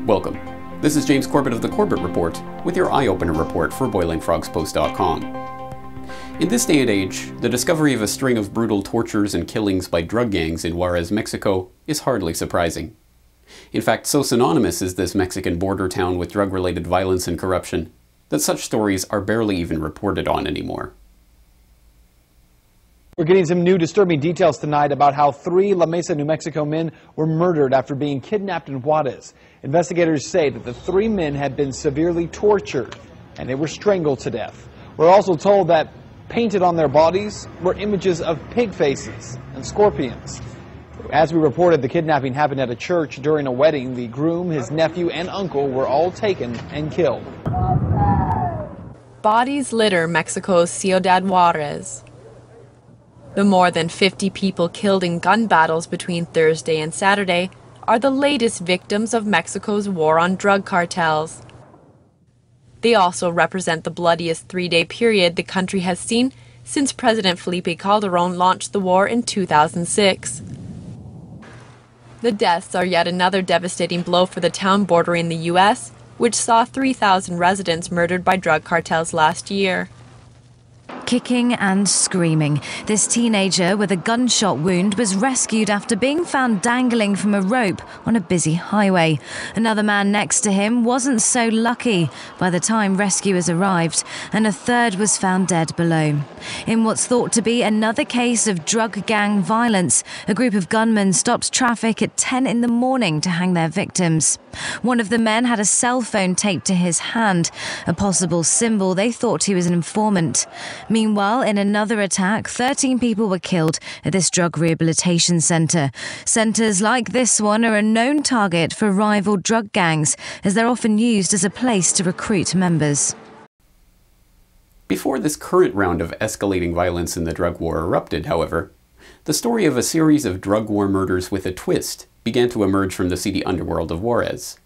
Welcome. This is James Corbett of the Corbett Report with your eye-opener report for BoilingFrogsPost.com. In this day and age, the discovery of a string of brutal tortures and killings by drug gangs in Juarez, Mexico is hardly surprising. In fact, so synonymous is this Mexican border town with drug-related violence and corruption that such stories are barely even reported on anymore. We're getting some new disturbing details tonight about how 3 La Mesa, New Mexico men were murdered after being kidnapped in Juarez. Investigators say that the 3 men had been severely tortured and they were strangled to death. We're also told that painted on their bodies were images of pig faces and scorpions. As we reported, the kidnapping happened at a church during a wedding. The groom, his nephew, and uncle were all taken and killed. Bodies litter Mexico's Ciudad Juarez. The more than 50 people killed in gun battles between Thursday and Saturday are the latest victims of Mexico's war on drug cartels. They also represent the bloodiest 3-day period the country has seen since President Felipe Calderón launched the war in 2006. The deaths are yet another devastating blow for the town bordering the U.S., which saw 3,000 residents murdered by drug cartels last year. Kicking and screaming, this teenager with a gunshot wound was rescued after being found dangling from a rope on a busy highway. Another man next to him wasn't so lucky by the time rescuers arrived, and a third was found dead below. In what's thought to be another case of drug gang violence, a group of gunmen stopped traffic at 10 in the morning to hang their victims. One of the men had a cell phone taped to his hand, a possible symbol they thought he was an informant. Meanwhile, in another attack, 13 people were killed at this drug rehabilitation centre. Centres like this one are a known target for rival drug gangs, as they're often used as a place to recruit members. Before this current round of escalating violence in the drug war erupted, however, the story of a series of drug war murders with a twist began to emerge from the seedy underworld of Juarez.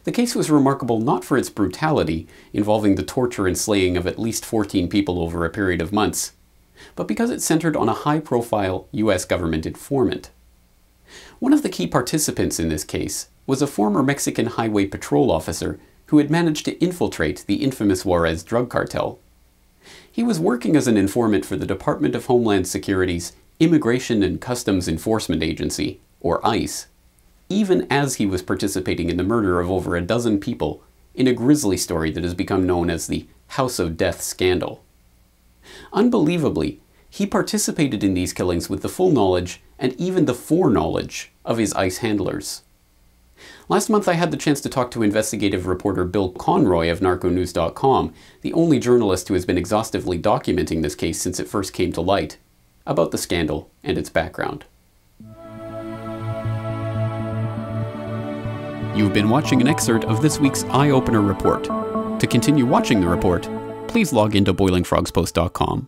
The case was remarkable not for its brutality, involving the torture and slaying of at least 14 people over a period of months, but because it centered on a high-profile U.S. government informant. One of the key participants in this case was a former Mexican highway patrol officer who had managed to infiltrate the infamous Juarez drug cartel. He was working as an informant for the Department of Homeland Security's Immigration and Customs Enforcement Agency, or ICE, even as he was participating in the murder of over a dozen people in a grisly story that has become known as the House of Death scandal. Unbelievably, he participated in these killings with the full knowledge and even the foreknowledge of his ICE handlers. Last month I had the chance to talk to investigative reporter Bill Conroy of narconews.com, the only journalist who has been exhaustively documenting this case since it first came to light, about the scandal and its background. You've been watching an excerpt of this week's Eye Opener report. To continue watching the report, please log into BoilingFrogsPost.com.